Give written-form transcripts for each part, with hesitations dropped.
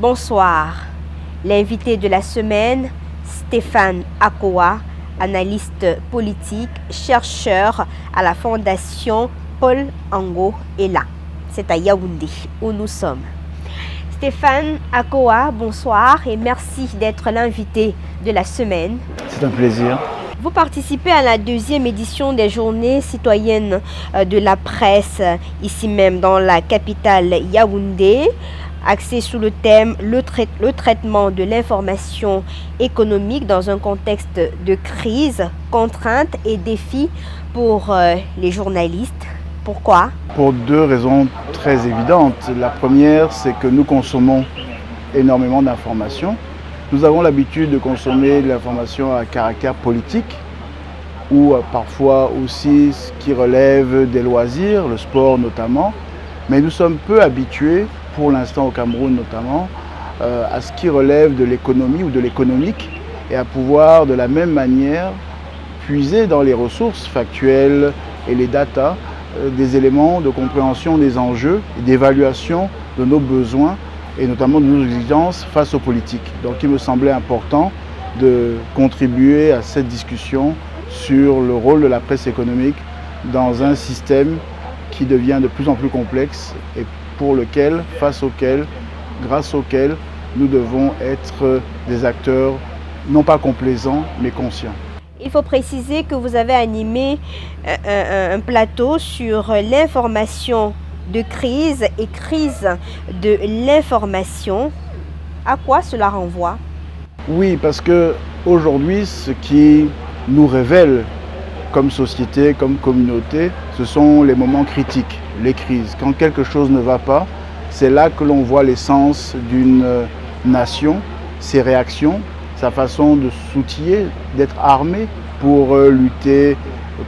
Bonsoir. L'invité de la semaine, Stéphane Akowa, analyste politique, chercheur à la Fondation Paul Ango est là. C'est à Yaoundé où nous sommes. Stéphane Akowa, bonsoir et merci d'être l'invité de la semaine. C'est un plaisir. Vous participez à la deuxième édition des Journées citoyennes de la presse, ici même dans la capitale Yaoundé, axée sous le thème le traitement de l'information économique dans un contexte de crise, contraintes et défis pour les journalistes. Pourquoi? Pour deux raisons très évidentes. La première, c'est que nous consommons énormément d'informations. Nous avons l'habitude de consommer de l'information à caractère politique ou parfois aussi ce qui relève des loisirs, le sport notamment. Mais nous sommes peu habitués, pour l'instant au Cameroun notamment, à ce qui relève de l'économie ou de l'économique et à pouvoir de la même manière puiser dans les ressources factuelles et les datas des éléments de compréhension des enjeux et d'évaluation de nos besoins et notamment de nos exigences face aux politiques. Donc il me semblait important de contribuer à cette discussion sur le rôle de la presse économique dans un système qui devient de plus en plus complexe et pour lequel, face auquel, grâce auquel, nous devons être des acteurs non pas complaisants mais conscients. Il faut préciser que vous avez animé un plateau sur l'information de crise et crise de l'information. À quoi cela renvoie? Oui, parce que aujourd'hui, ce qui nous révèle comme société, comme communauté, ce sont les moments critiques, les crises. Quand quelque chose ne va pas, c'est là que l'on voit l'essence d'une nation, ses réactions, sa façon de s'outiller, d'être armé pour lutter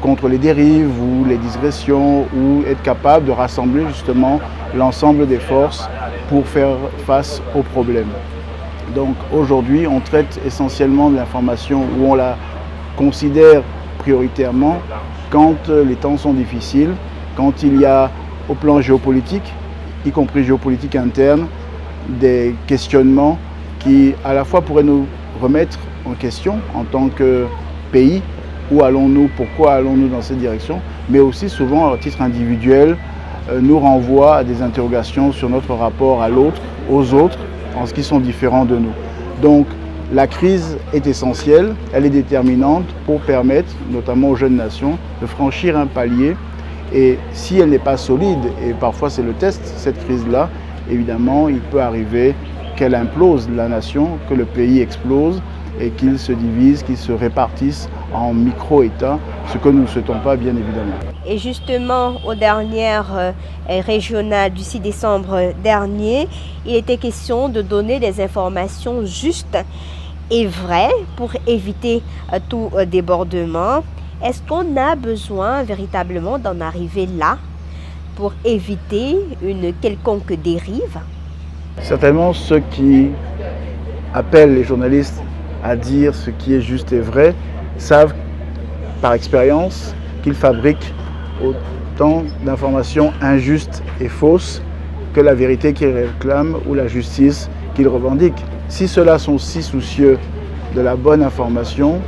contre les dérives ou les digressions ou être capable de rassembler justement l'ensemble des forces pour faire face aux problèmes. Donc aujourd'hui, on traite essentiellement de l'information où on la considère prioritairement quand les temps sont difficiles, quand il y a au plan géopolitique, y compris géopolitique interne, des questionnements qui à la fois pourraient nous remettre en question en tant que pays, où allons-nous, pourquoi allons-nous dans cette direction, mais aussi souvent à titre individuel nous renvoie à des interrogations sur notre rapport à l'autre, aux autres, en ce qui sont différents de nous. Donc la crise est essentielle, elle est déterminante pour permettre, notamment aux jeunes nations, de franchir un palier. Et si elle n'est pas solide, et parfois c'est le test, cette crise-là, évidemment, il peut arriver qu'elle implose la nation, que le pays explose et qu'il se divise, qu'il se répartisse en micro-États, ce que nous ne souhaitons pas, bien évidemment. Et justement, aux dernières régionales du 6 décembre dernier, il était question de donner des informations justes et vraies pour éviter tout débordement. Est-ce qu'on a besoin véritablement d'en arriver là pour éviter une quelconque dérive? Certainement, ceux qui appellent les journalistes à dire ce qui est juste et vrai savent par expérience qu'ils fabriquent autant d'informations injustes et fausses que la vérité qu'ils réclament ou la justice qu'ils revendiquent. Si ceux-là sont si soucieux de la bonne information,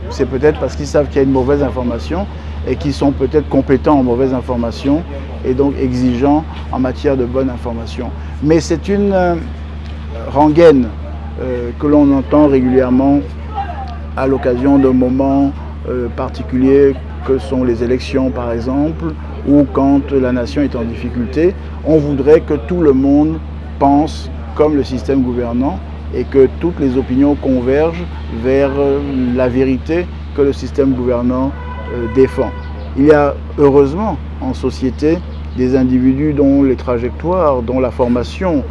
c'est peut-être parce qu'ils savent qu'il y a une mauvaise information et qu'ils sont peut-être compétents en mauvaise information et donc exigeants en matière de bonne information. Mais c'est une rengaine que l'on entend régulièrement à l'occasion de moments particuliers que sont les élections par exemple, ou quand la nation est en difficulté. On voudrait que tout le monde pense comme le système gouvernant et que toutes les opinions convergent vers la vérité que le système gouvernant défend. Il y a heureusement en société des individus dont les trajectoires, dont la formation,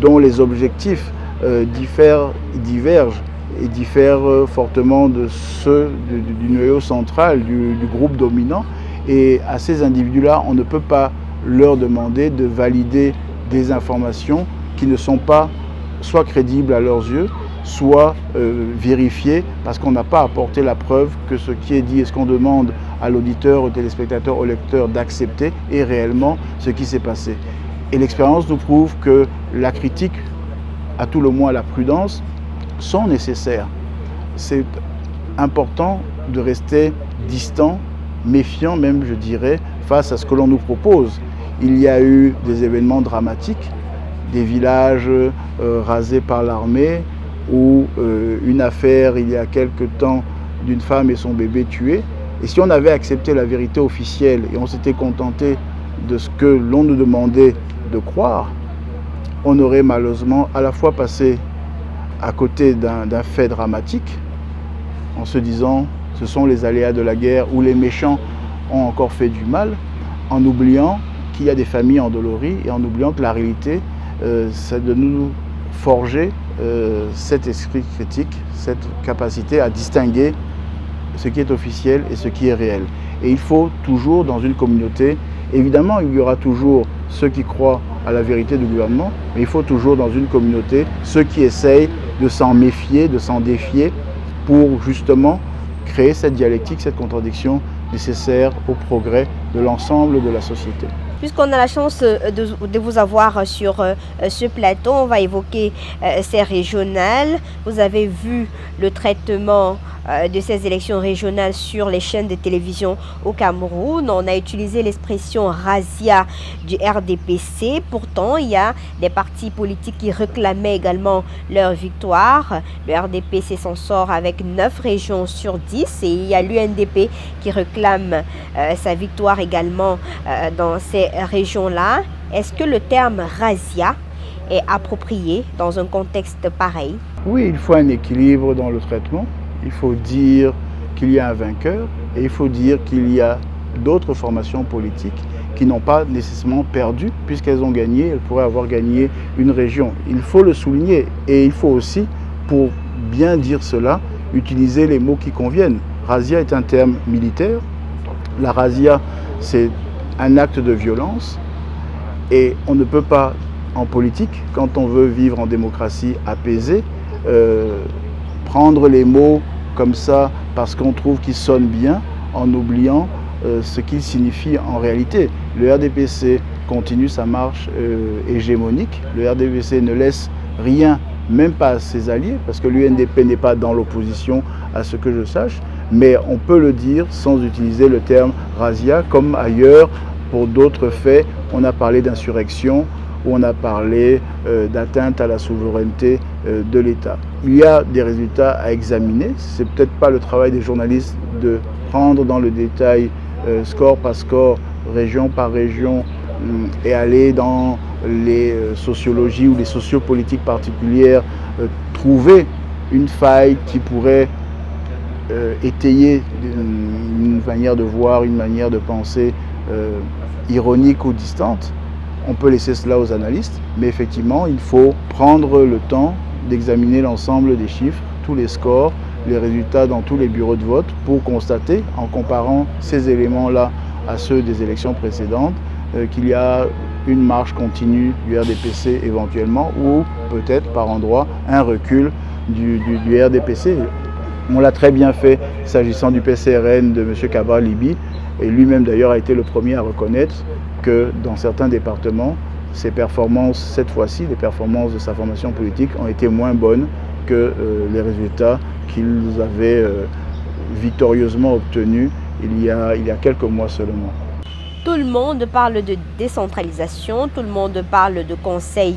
dont les objectifs divergent et diffèrent fortement de ceux du noyau central, du groupe dominant. Et à ces individus-là, on ne peut pas leur demander de valider des informations qui ne sont pas soit crédibles à leurs yeux, soit vérifiées, parce qu'on n'a pas apporté la preuve que ce qui est dit et ce qu'on demande à l'auditeur, au téléspectateur, au lecteur d'accepter est réellement ce qui s'est passé. Et l'expérience nous prouve que la critique à tout le moins la prudence, sont nécessaires. C'est important de rester distant, méfiant même, je dirais, face à ce que l'on nous propose. Il y a eu des événements dramatiques, des villages rasés par l'armée, ou une affaire il y a quelque temps d'une femme et son bébé tués. Et si on avait accepté la vérité officielle et on s'était contenté de ce que l'on nous demandait de croire, on aurait malheureusement à la fois passé à côté d'un fait dramatique, en se disant ce sont les aléas de la guerre où les méchants ont encore fait du mal, en oubliant qu'il y a des familles endolories et en oubliant que la réalité, c'est de nous forger cet esprit critique, cette capacité à distinguer ce qui est officiel et ce qui est réel. Et il faut toujours, dans une communauté, évidemment, il y aura toujours ceux qui croient à la vérité du gouvernement, mais il faut toujours, dans une communauté, ceux qui essayent de s'en méfier, de s'en défier, pour justement créer cette dialectique, cette contradiction nécessaire au progrès de l'ensemble de la société. Puisqu'on a la chance de vous avoir sur ce plateau, on va évoquer ces régionales. Vous avez vu le traitement de ces élections régionales sur les chaînes de télévision au Cameroun. On a utilisé l'expression razzia du RDPC. Pourtant, il y a des partis politiques qui réclamaient également leur victoire. Le RDPC s'en sort avec 9 régions sur 10 et il y a l'UNDP qui réclame sa victoire également dans ces régions-là. Est-ce que le terme razzia est approprié dans un contexte pareil? Oui, il faut un équilibre dans le traitement. Il faut dire qu'il y a un vainqueur et il faut dire qu'il y a d'autres formations politiques qui n'ont pas nécessairement perdu puisqu'elles ont gagné, elles pourraient avoir gagné une région. Il faut le souligner et il faut aussi, pour bien dire cela, utiliser les mots qui conviennent. Razzia est un terme militaire. La razzia, c'est un acte de violence et on ne peut pas, en politique, quand on veut vivre en démocratie apaisée, prendre les mots comme ça parce qu'on trouve qu'ils sonnent bien en oubliant ce qu'ils signifient en réalité. Le RDPC continue sa marche hégémonique. Le RDPC ne laisse rien, même pas à ses alliés, parce que l'UNDP n'est pas dans l'opposition à ce que je sache, mais on peut le dire sans utiliser le terme razzia, comme ailleurs pour d'autres faits. On a parlé d'insurrection, où on a parlé d'atteinte à la souveraineté de l'État. Il y a des résultats à examiner. C'est peut-être pas le travail des journalistes de prendre dans le détail score par score, région par région, et aller dans les sociologies ou les sociopolitiques particulières, trouver une faille qui pourrait étayer une manière de voir, une manière de penser ironique ou distante. On peut laisser cela aux analystes, mais effectivement, il faut prendre le temps d'examiner l'ensemble des chiffres, tous les scores, les résultats dans tous les bureaux de vote pour constater, en comparant ces éléments-là à ceux des élections précédentes, qu'il y a une marche continue du RDPC éventuellement ou peut-être par endroit un recul du RDPC. On l'a très bien fait s'agissant du PCRN de M. Cabral Libi et lui-même d'ailleurs a été le premier à reconnaître que dans certains départements, ses performances, cette fois-ci, les performances de sa formation politique ont été moins bonnes que les résultats qu'ils avaient victorieusement obtenus il y a quelques mois seulement. Tout le monde parle de décentralisation, tout le monde parle de conseils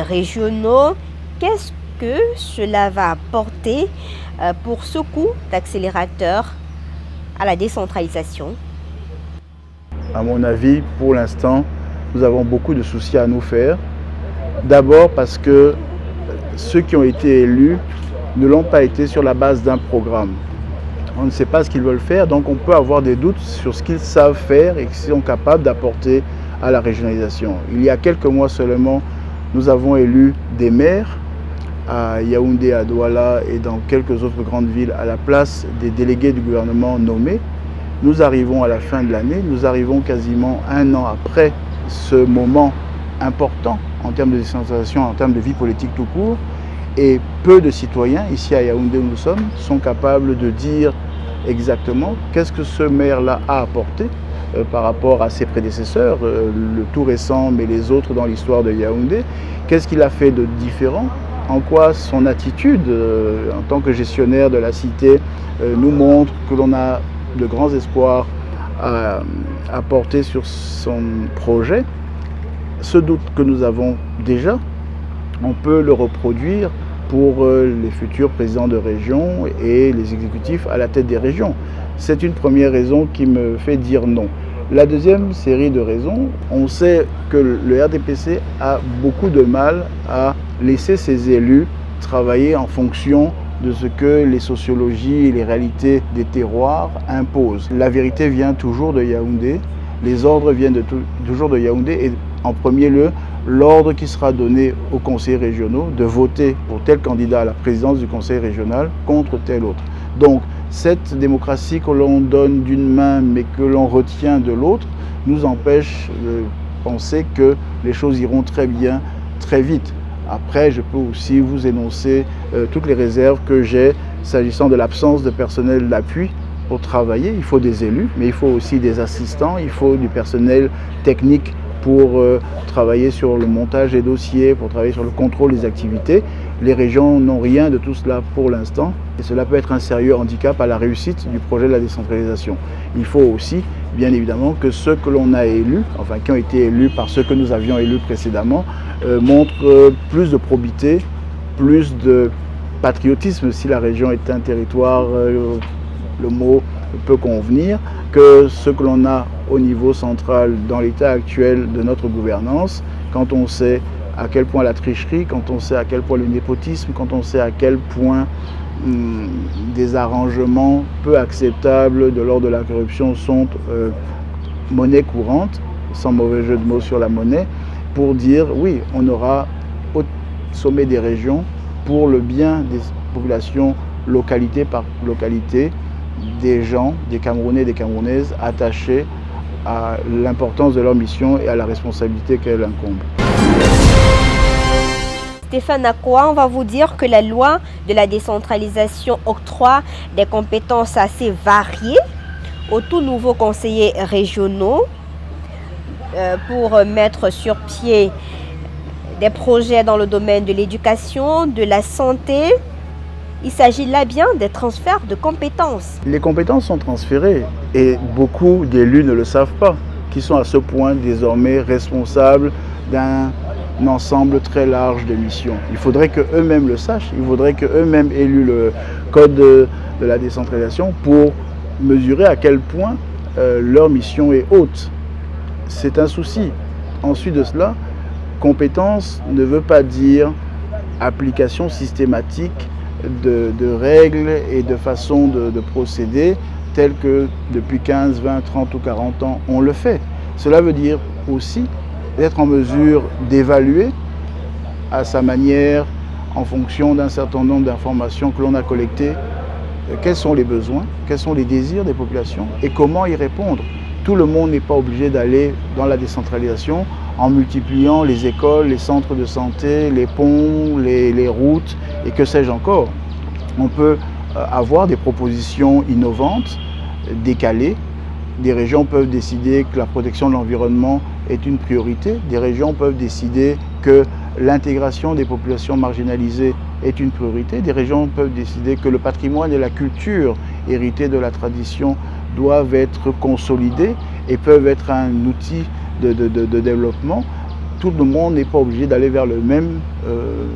régionaux. Qu'est-ce que cela va apporter pour ce coup d'accélérateur à la décentralisation? À mon avis, pour l'instant, nous avons beaucoup de soucis à nous faire. D'abord parce que ceux qui ont été élus ne l'ont pas été sur la base d'un programme. On ne sait pas ce qu'ils veulent faire, donc on peut avoir des doutes sur ce qu'ils savent faire et qu'ils sont capables d'apporter à la régionalisation. Il y a quelques mois seulement, nous avons élu des maires à Yaoundé, à Douala et dans quelques autres grandes villes à la place des délégués du gouvernement nommés. Nous arrivons à la fin de l'année, nous arrivons quasiment un an après ce moment important en termes de décentralisation, en termes de vie politique tout court, et peu de citoyens, ici à Yaoundé où nous sommes, sont capables de dire exactement qu'est-ce que ce maire-là a apporté par rapport à ses prédécesseurs, le tout récent, mais les autres dans l'histoire de Yaoundé, qu'est-ce qu'il a fait de différent, en quoi son attitude en tant que gestionnaire de la cité nous montre que l'on a de grands espoirs à porter sur son projet. Ce doute que nous avons déjà, on peut le reproduire pour les futurs présidents de région et les exécutifs à la tête des régions. C'est une première raison qui me fait dire non. La deuxième série de raisons, on sait que le RDPC a beaucoup de mal à laisser ses élus travailler en fonction de ce que les sociologies et les réalités des terroirs imposent. La vérité vient toujours de Yaoundé, les ordres viennent toujours de Yaoundé et en premier lieu, l'ordre qui sera donné aux conseillers régionaux de voter pour tel candidat à la présidence du conseil régional contre tel autre. Donc, cette démocratie que l'on donne d'une main mais que l'on retient de l'autre nous empêche de penser que les choses iront très bien, très vite. Après, je peux aussi vous énoncer toutes les réserves que j'ai s'agissant de l'absence de personnel d'appui pour travailler. Il faut des élus, mais il faut aussi des assistants, il faut du personnel technique pour travailler sur le montage des dossiers, pour travailler sur le contrôle des activités. Les régions n'ont rien de tout cela pour l'instant et cela peut être un sérieux handicap à la réussite du projet de la décentralisation. Il faut aussi, bien évidemment, que ceux que l'on a élus, enfin qui ont été élus par ceux que nous avions élus précédemment, montrent plus de probité, plus de patriotisme si la région est un territoire, le mot peut convenir, que ce que l'on a au niveau central dans l'état actuel de notre gouvernance, quand on sait à quel point la tricherie, quand on sait à quel point le népotisme, quand on sait à quel point des arrangements peu acceptables de l'ordre de la corruption sont monnaie courante, sans mauvais jeu de mots sur la monnaie, pour dire oui, on aura au sommet des régions, pour le bien des populations, localité par localité, des gens, des Camerounais et des Camerounaises attachés à l'importance de leur mission et à la responsabilité qu'elle incombe. Stéphane Akoa, on va vous dire que la loi de la décentralisation octroie des compétences assez variées aux tout nouveaux conseillers régionaux pour mettre sur pied des projets dans le domaine de l'éducation, de la santé. Il s'agit là bien des transferts de compétences. Les compétences sont transférées et beaucoup d'élus ne le savent pas, qui sont à ce point désormais responsables d'un ensemble très large de missions. Il faudrait qu'eux-mêmes le sachent, il faudrait qu'eux-mêmes aient lu le code de la décentralisation pour mesurer à quel point leur mission est haute. C'est un souci. Ensuite de cela, compétence ne veut pas dire application systématique de règles et de façons de procéder telles que depuis 15, 20, 30 ou 40 ans on le fait. Cela veut dire aussi d'être en mesure d'évaluer à sa manière, en fonction d'un certain nombre d'informations que l'on a collectées, quels sont les besoins, quels sont les désirs des populations et comment y répondre. Tout le monde n'est pas obligé d'aller dans la décentralisation en multipliant les écoles, les centres de santé, les ponts, les routes et que sais-je encore. On peut avoir des propositions innovantes, décalées. Des régions peuvent décider que la protection de l'environnement est une priorité. Des régions peuvent décider que l'intégration des populations marginalisées est une priorité. Des régions peuvent décider que le patrimoine et la culture héritée de la tradition doivent être consolidés et peuvent être un outil de développement. Tout le monde n'est pas obligé d'aller vers le même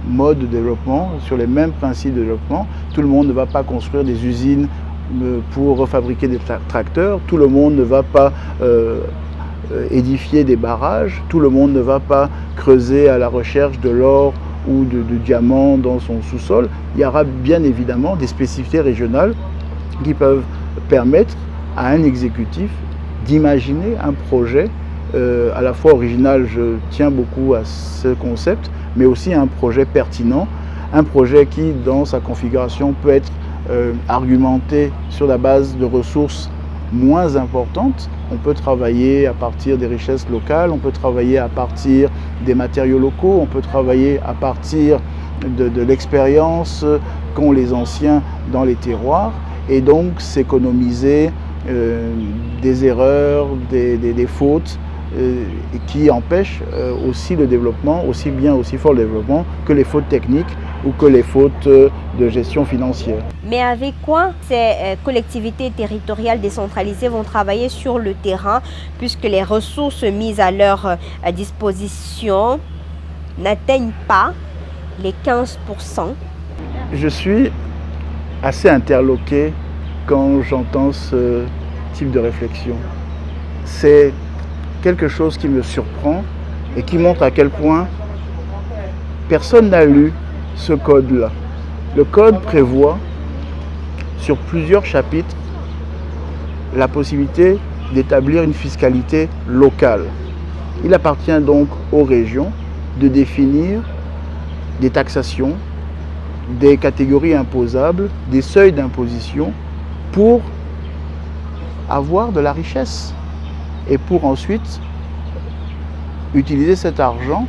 mode de développement, sur les mêmes principes de développement. Tout le monde ne va pas construire des usines pour refabriquer des tracteurs. Tout le monde ne va pas édifier des barrages. Tout le monde ne va pas creuser à la recherche de l'or ou de diamants dans son sous-sol. Il y aura bien évidemment des spécificités régionales qui peuvent permettre à un exécutif d'imaginer un projet à la fois original, je tiens beaucoup à ce concept, mais aussi un projet pertinent, un projet qui, dans sa configuration, peut être argumenté sur la base de ressources moins importantes. On peut travailler à partir des richesses locales, on peut travailler à partir des matériaux locaux, on peut travailler à partir de l'expérience qu'ont les anciens dans les terroirs, et donc s'économiser des erreurs, des fautes, qui empêchent aussi le développement, aussi fort le développement que les fautes techniques ou que les fautes de gestion financière. Mais avec quoi ces collectivités territoriales décentralisées vont travailler sur le terrain puisque les ressources mises à leur disposition n'atteignent pas les 15%? Je suis assez interloqué quand j'entends ce type de réflexion. C'est quelque chose qui me surprend et qui montre à quel point personne n'a lu ce code-là. Le code prévoit sur plusieurs chapitres la possibilité d'établir une fiscalité locale. Il appartient donc aux régions de définir des taxations, des catégories imposables, des seuils d'imposition pour avoir de la richesse et pour ensuite utiliser cet argent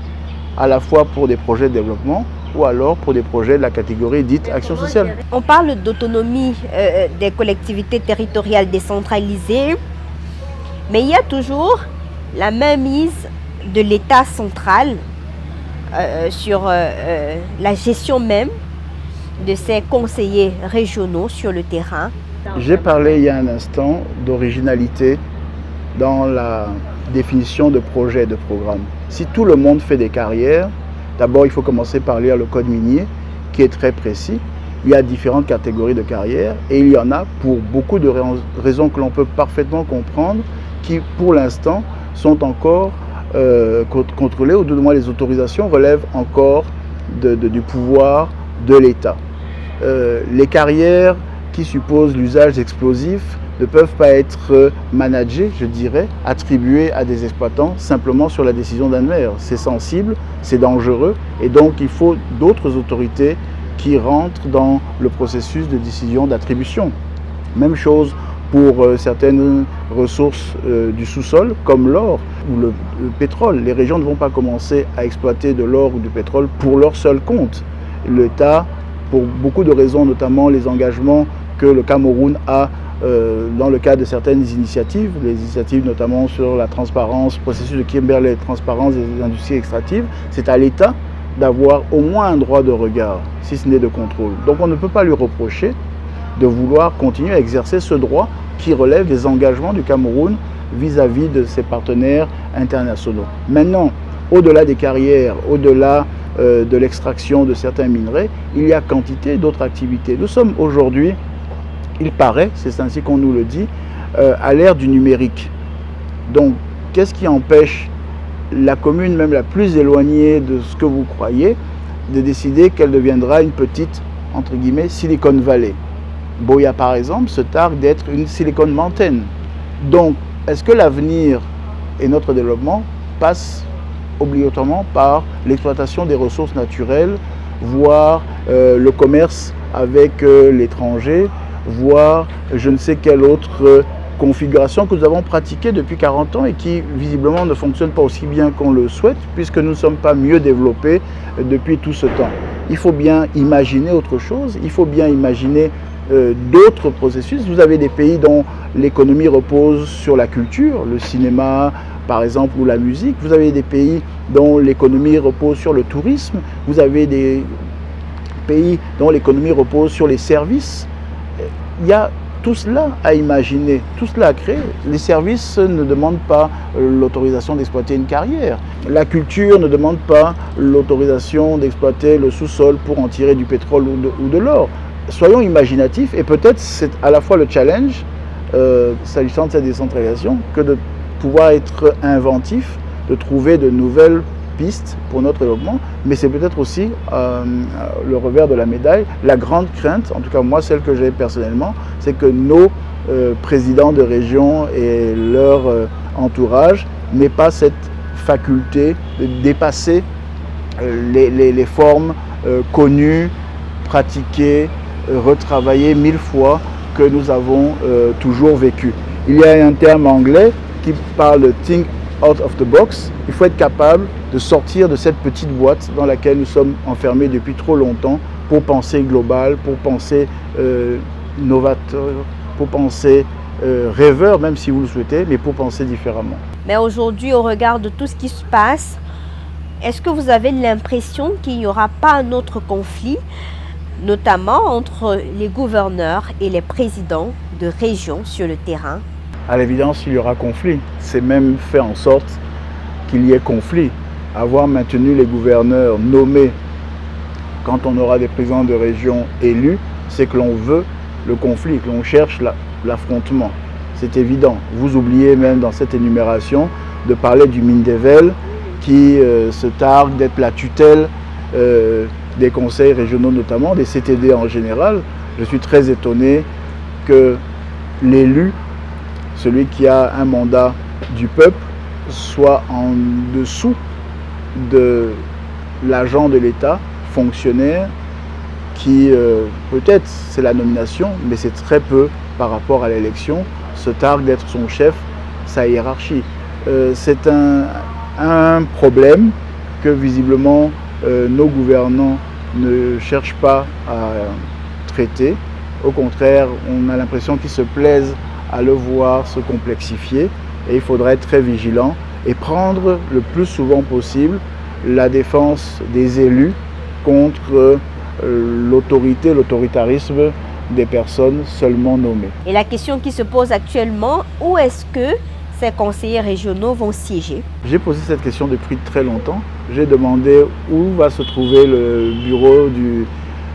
à la fois pour des projets de développement ou alors pour des projets de la catégorie dite action sociale. On parle d'autonomie des collectivités territoriales décentralisées, mais il y a toujours la mainmise de l'État central sur la gestion même de ces conseillers régionaux sur le terrain. J'ai parlé il y a un instant d'originalité dans la définition de projets et de programmes. Si tout le monde fait des carrières, d'abord il faut commencer par lire le code minier qui est très précis. Il y a différentes catégories de carrières et il y en a pour beaucoup de raisons que l'on peut parfaitement comprendre qui pour l'instant sont encore contrôlées ou du moins les autorisations relèvent encore du pouvoir de l'État. Les carrières qui supposent l'usage d'explosifs ne peuvent pas être managées, je dirais, attribuées à des exploitants simplement sur la décision d'un maire. C'est sensible, c'est dangereux et donc il faut d'autres autorités qui rentrent dans le processus de décision d'attribution. Même chose pour certaines ressources du sous-sol comme l'or ou le pétrole. Les régions ne vont pas commencer à exploiter de l'or ou du pétrole pour leur seul compte. L'État, pour beaucoup de raisons, notamment les engagements que le Cameroun a dans le cadre de certaines initiatives, les initiatives notamment sur la transparence, processus de Kimberley, transparence des industries extractives, c'est à l'État d'avoir au moins un droit de regard, si ce n'est de contrôle. Donc on ne peut pas lui reprocher de vouloir continuer à exercer ce droit qui relève des engagements du Cameroun vis-à-vis de ses partenaires internationaux. Maintenant, au-delà des carrières, au-delà de l'extraction de certains minerais, il y a quantité d'autres activités. Nous sommes aujourd'hui, il paraît, c'est ainsi qu'on nous le dit, à l'ère du numérique. Donc, qu'est-ce qui empêche la commune, même la plus éloignée de ce que vous croyez, de décider qu'elle deviendra une petite, entre guillemets, Silicon Valley? Boya, par exemple, se targue d'être une Silicon Mountain. Donc, est-ce que l'avenir et notre développement passent obligatoirement par l'exploitation des ressources naturelles, voire le commerce avec l'étranger, voire je ne sais quelle autre configuration que nous avons pratiquée depuis 40 ans et qui visiblement ne fonctionne pas aussi bien qu'on le souhaite puisque nous ne sommes pas mieux développés depuis tout ce temps. Il faut bien imaginer autre chose, il faut bien imaginer d'autres processus. Vous avez des pays dont l'économie repose sur la culture, le cinéma par exemple ou la musique. Vous avez des pays dont l'économie repose sur le tourisme. Vous avez des pays dont l'économie repose sur les services. Il y a tout cela à imaginer, tout cela à créer. Les services ne demandent pas l'autorisation d'exploiter une carrière. La culture ne demande pas l'autorisation d'exploiter le sous-sol pour en tirer du pétrole ou de l'or. Soyons imaginatifs et peut-être c'est à la fois le challenge s'agissant de cette décentralisation que de pouvoir être inventif, de trouver de nouvelles pistes pour notre développement, mais c'est peut-être aussi le revers de la médaille. La grande crainte, en tout cas moi celle que j'ai personnellement, c'est que nos présidents de région et leur entourage n'aient pas cette faculté de dépasser les formes connues, pratiquées, retravaillées 1000 fois que nous avons toujours vécues. Il y a un terme anglais qui parle de think out of the box. Il faut être capable de sortir de cette petite boîte dans laquelle nous sommes enfermés depuis trop longtemps pour penser global, pour penser novateur, pour penser rêveur, même si vous le souhaitez, mais pour penser différemment. Mais aujourd'hui, au regard de tout ce qui se passe, Est-ce que vous avez l'impression qu'il n'y aura pas un autre conflit, notamment entre les gouverneurs et les présidents de régions sur le terrain? À l'évidence, il y aura conflit. C'est même fait en sorte qu'il y ait conflit. Avoir maintenu les gouverneurs nommés quand on aura des présidents de région élus, c'est que l'on veut le conflit, que l'on cherche l'affrontement. C'est évident. Vous oubliez même dans cette énumération de parler du Mindevelle qui se targue d'être la tutelle des conseils régionaux notamment, des CTD en général. Je suis très étonné que l'élu, celui qui a un mandat du peuple, soit en dessous de l'agent de l'État, fonctionnaire, qui peut-être c'est la nomination, mais c'est très peu par rapport à l'élection, se targue d'être son chef, sa hiérarchie. C'est un problème que visiblement nos gouvernants ne cherchent pas à traiter. Au contraire, on a l'impression qu'ils se plaisent à le voir se complexifier et il faudra être très vigilant et prendre le plus souvent possible la défense des élus contre l'autorité, l'autoritarisme des personnes seulement nommées. Et la question qui se pose actuellement, où est-ce que ces conseillers régionaux vont siéger? J'ai posé cette question depuis très longtemps. J'ai demandé où va se trouver le bureau du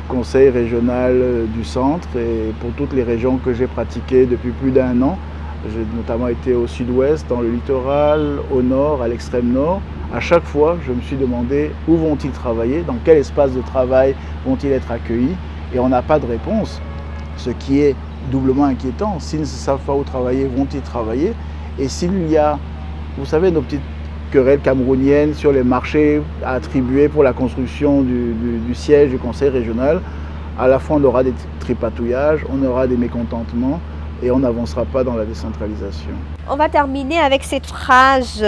conseil régional du centre et pour toutes les régions que j'ai pratiquées depuis plus d'1 an. J'ai notamment été au sud-ouest, dans le littoral, au nord, à l'extrême nord. À chaque fois, je me suis demandé où vont-ils travailler, dans quel espace de travail vont-ils être accueillis, et on n'a pas de réponse, ce qui est doublement inquiétant. S'ils ne savent pas où travailler, vont-ils travailler? Et s'il y a, vous savez, nos petites querelles camerouniennes sur les marchés attribués pour la construction du siège du conseil régional, à la fois on aura des tripatouillages, on aura des mécontentements, et on n'avancera pas dans la décentralisation. On va terminer avec cette phrase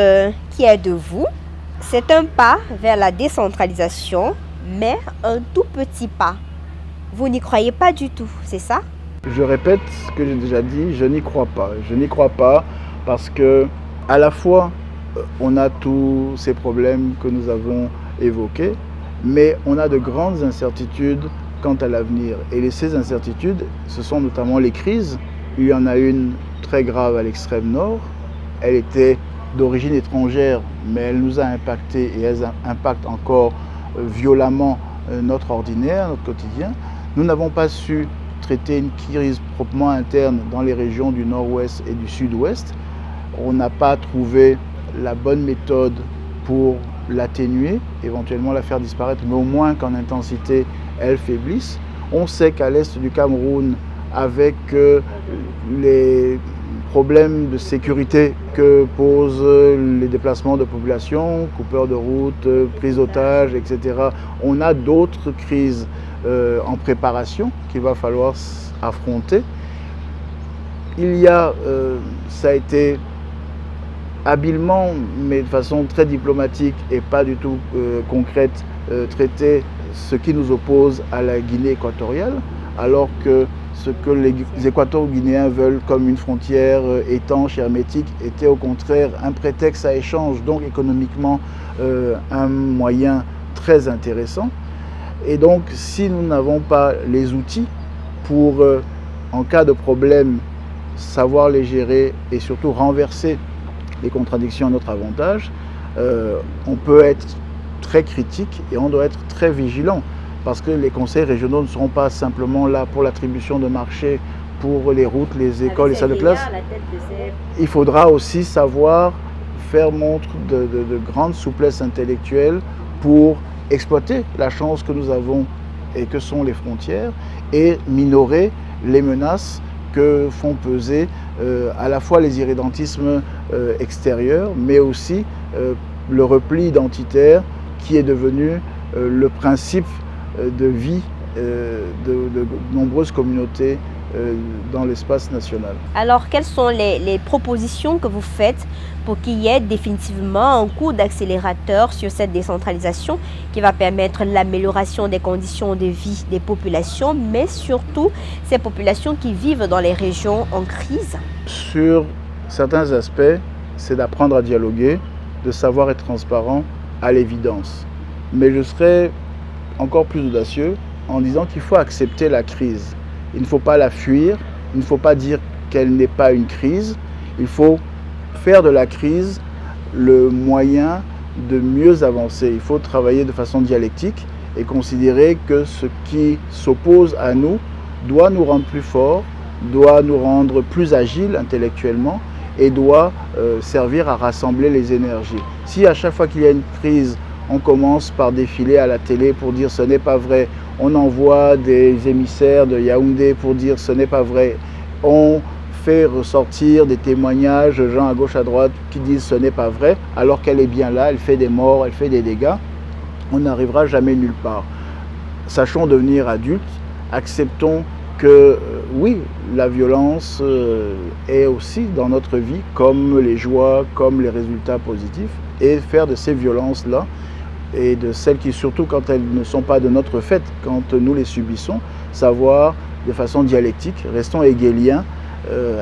qui est de vous. C'est un pas vers la décentralisation, mais un tout petit pas. Vous n'y croyez pas du tout, c'est ça? Je répète ce que j'ai déjà dit, je n'y crois pas. Je n'y crois pas parce que, à la fois, on a tous ces problèmes que nous avons évoqués, mais on a de grandes incertitudes quant à l'avenir. Et ces incertitudes, ce sont notamment les crises. Il y en a une très grave à l'extrême nord. Elle était d'origine étrangère, mais elle nous a impacté et elle impacte encore violemment notre ordinaire, notre quotidien. Nous n'avons pas su traiter une crise proprement interne dans les régions du nord-ouest et du sud-ouest. On n'a pas trouvé la bonne méthode pour l'atténuer, éventuellement la faire disparaître, mais au moins qu'en intensité, elle faiblisse. On sait qu'à l'est du Cameroun, avec les problèmes de sécurité que posent les déplacements de population, coupeurs de route, prise d'otages, etc. On a d'autres crises en préparation qu'il va falloir affronter. Il y a, ça a été habilement, mais de façon très diplomatique et pas du tout concrète, traité ce qui nous oppose à la Guinée équatoriale, alors que ce que les Équato-Guinéens veulent comme une frontière étanche et hermétique était au contraire un prétexte à échange, donc économiquement un moyen très intéressant. Et donc si nous n'avons pas les outils pour, en cas de problème, savoir les gérer et surtout renverser les contradictions à notre avantage, on peut être très critique et on doit être très vigilant. Parce que les conseils régionaux ne seront pas simplement là pour l'attribution de marchés, pour les routes, les écoles, les salles de classe. Il faudra aussi savoir faire montre de grande souplesse intellectuelle pour exploiter la chance que nous avons et que sont les frontières et minorer les menaces que font peser à la fois les irrédentismes extérieurs, mais aussi le repli identitaire qui est devenu le principe de vie de nombreuses communautés dans l'espace national. Alors, quelles sont les propositions que vous faites pour qu'il y ait définitivement un coup d'accélérateur sur cette décentralisation qui va permettre l'amélioration des conditions de vie des populations, mais surtout ces populations qui vivent dans les régions en crise? Sur certains aspects, c'est d'apprendre à dialoguer, de savoir être transparent à l'évidence. Mais je serais encore plus audacieux en disant qu'il faut accepter la crise. Il ne faut pas la fuir, il ne faut pas dire qu'elle n'est pas une crise. Il faut faire de la crise le moyen de mieux avancer. Il faut travailler de façon dialectique et considérer que ce qui s'oppose à nous doit nous rendre plus forts, doit nous rendre plus agiles intellectuellement et doit servir à rassembler les énergies. Si à chaque fois qu'il y a une crise, on commence par défiler à la télé pour dire ce n'est pas vrai, on envoie des émissaires de Yaoundé pour dire ce n'est pas vrai, on fait ressortir des témoignages de gens à gauche à droite qui disent ce n'est pas vrai, alors qu'elle est bien là, elle fait des morts, elle fait des dégâts, on n'arrivera jamais nulle part. Sachons devenir adultes, acceptons que oui, la violence est aussi dans notre vie, comme les joies, comme les résultats positifs, et faire de ces violences-là, et de celles qui, surtout quand elles ne sont pas de notre fait, quand nous les subissons, savoir de façon dialectique, restons hegéliens,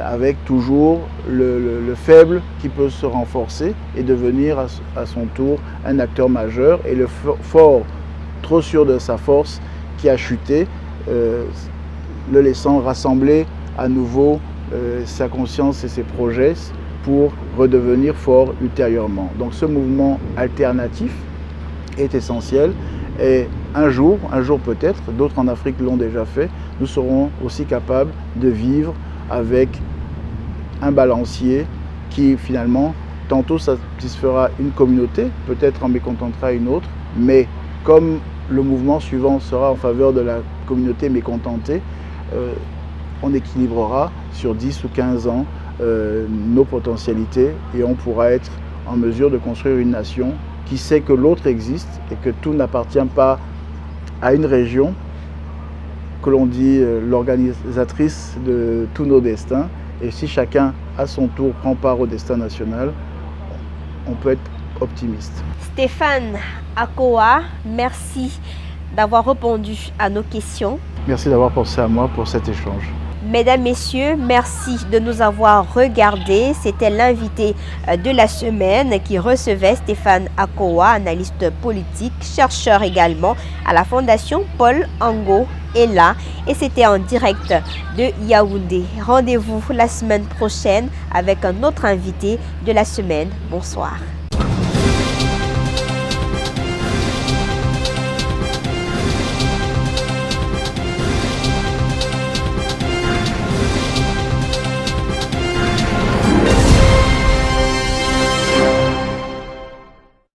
avec toujours le faible qui peut se renforcer et devenir à son tour un acteur majeur, et le fort, trop sûr de sa force, qui a chuté, le laissant rassembler à nouveau sa conscience et ses projets pour redevenir fort ultérieurement. Donc ce mouvement alternatif est essentiel, et un jour peut-être, d'autres en Afrique l'ont déjà fait, nous serons aussi capables de vivre avec un balancier qui finalement tantôt satisfera une communauté, peut-être en mécontentera une autre, mais comme le mouvement suivant sera en faveur de la communauté mécontentée, on équilibrera sur 10 ou 15 ans nos potentialités, et on pourra être en mesure de construire une nation qui sait que l'autre existe et que tout n'appartient pas à une région, que l'on dit l'organisatrice de tous nos destins. Et si chacun à son tour prend part au destin national, on peut être optimiste. Stéphane Akowa, merci d'avoir répondu à nos questions. Merci d'avoir pensé à moi pour cet échange. Mesdames, Messieurs, merci de nous avoir regardés. C'était l'invité de la semaine qui recevait Stéphane Akowa, analyste politique, chercheur également à la Fondation Paul Ango est là, et c'était en direct de Yaoundé. Rendez-vous la semaine prochaine avec un autre invité de la semaine. Bonsoir.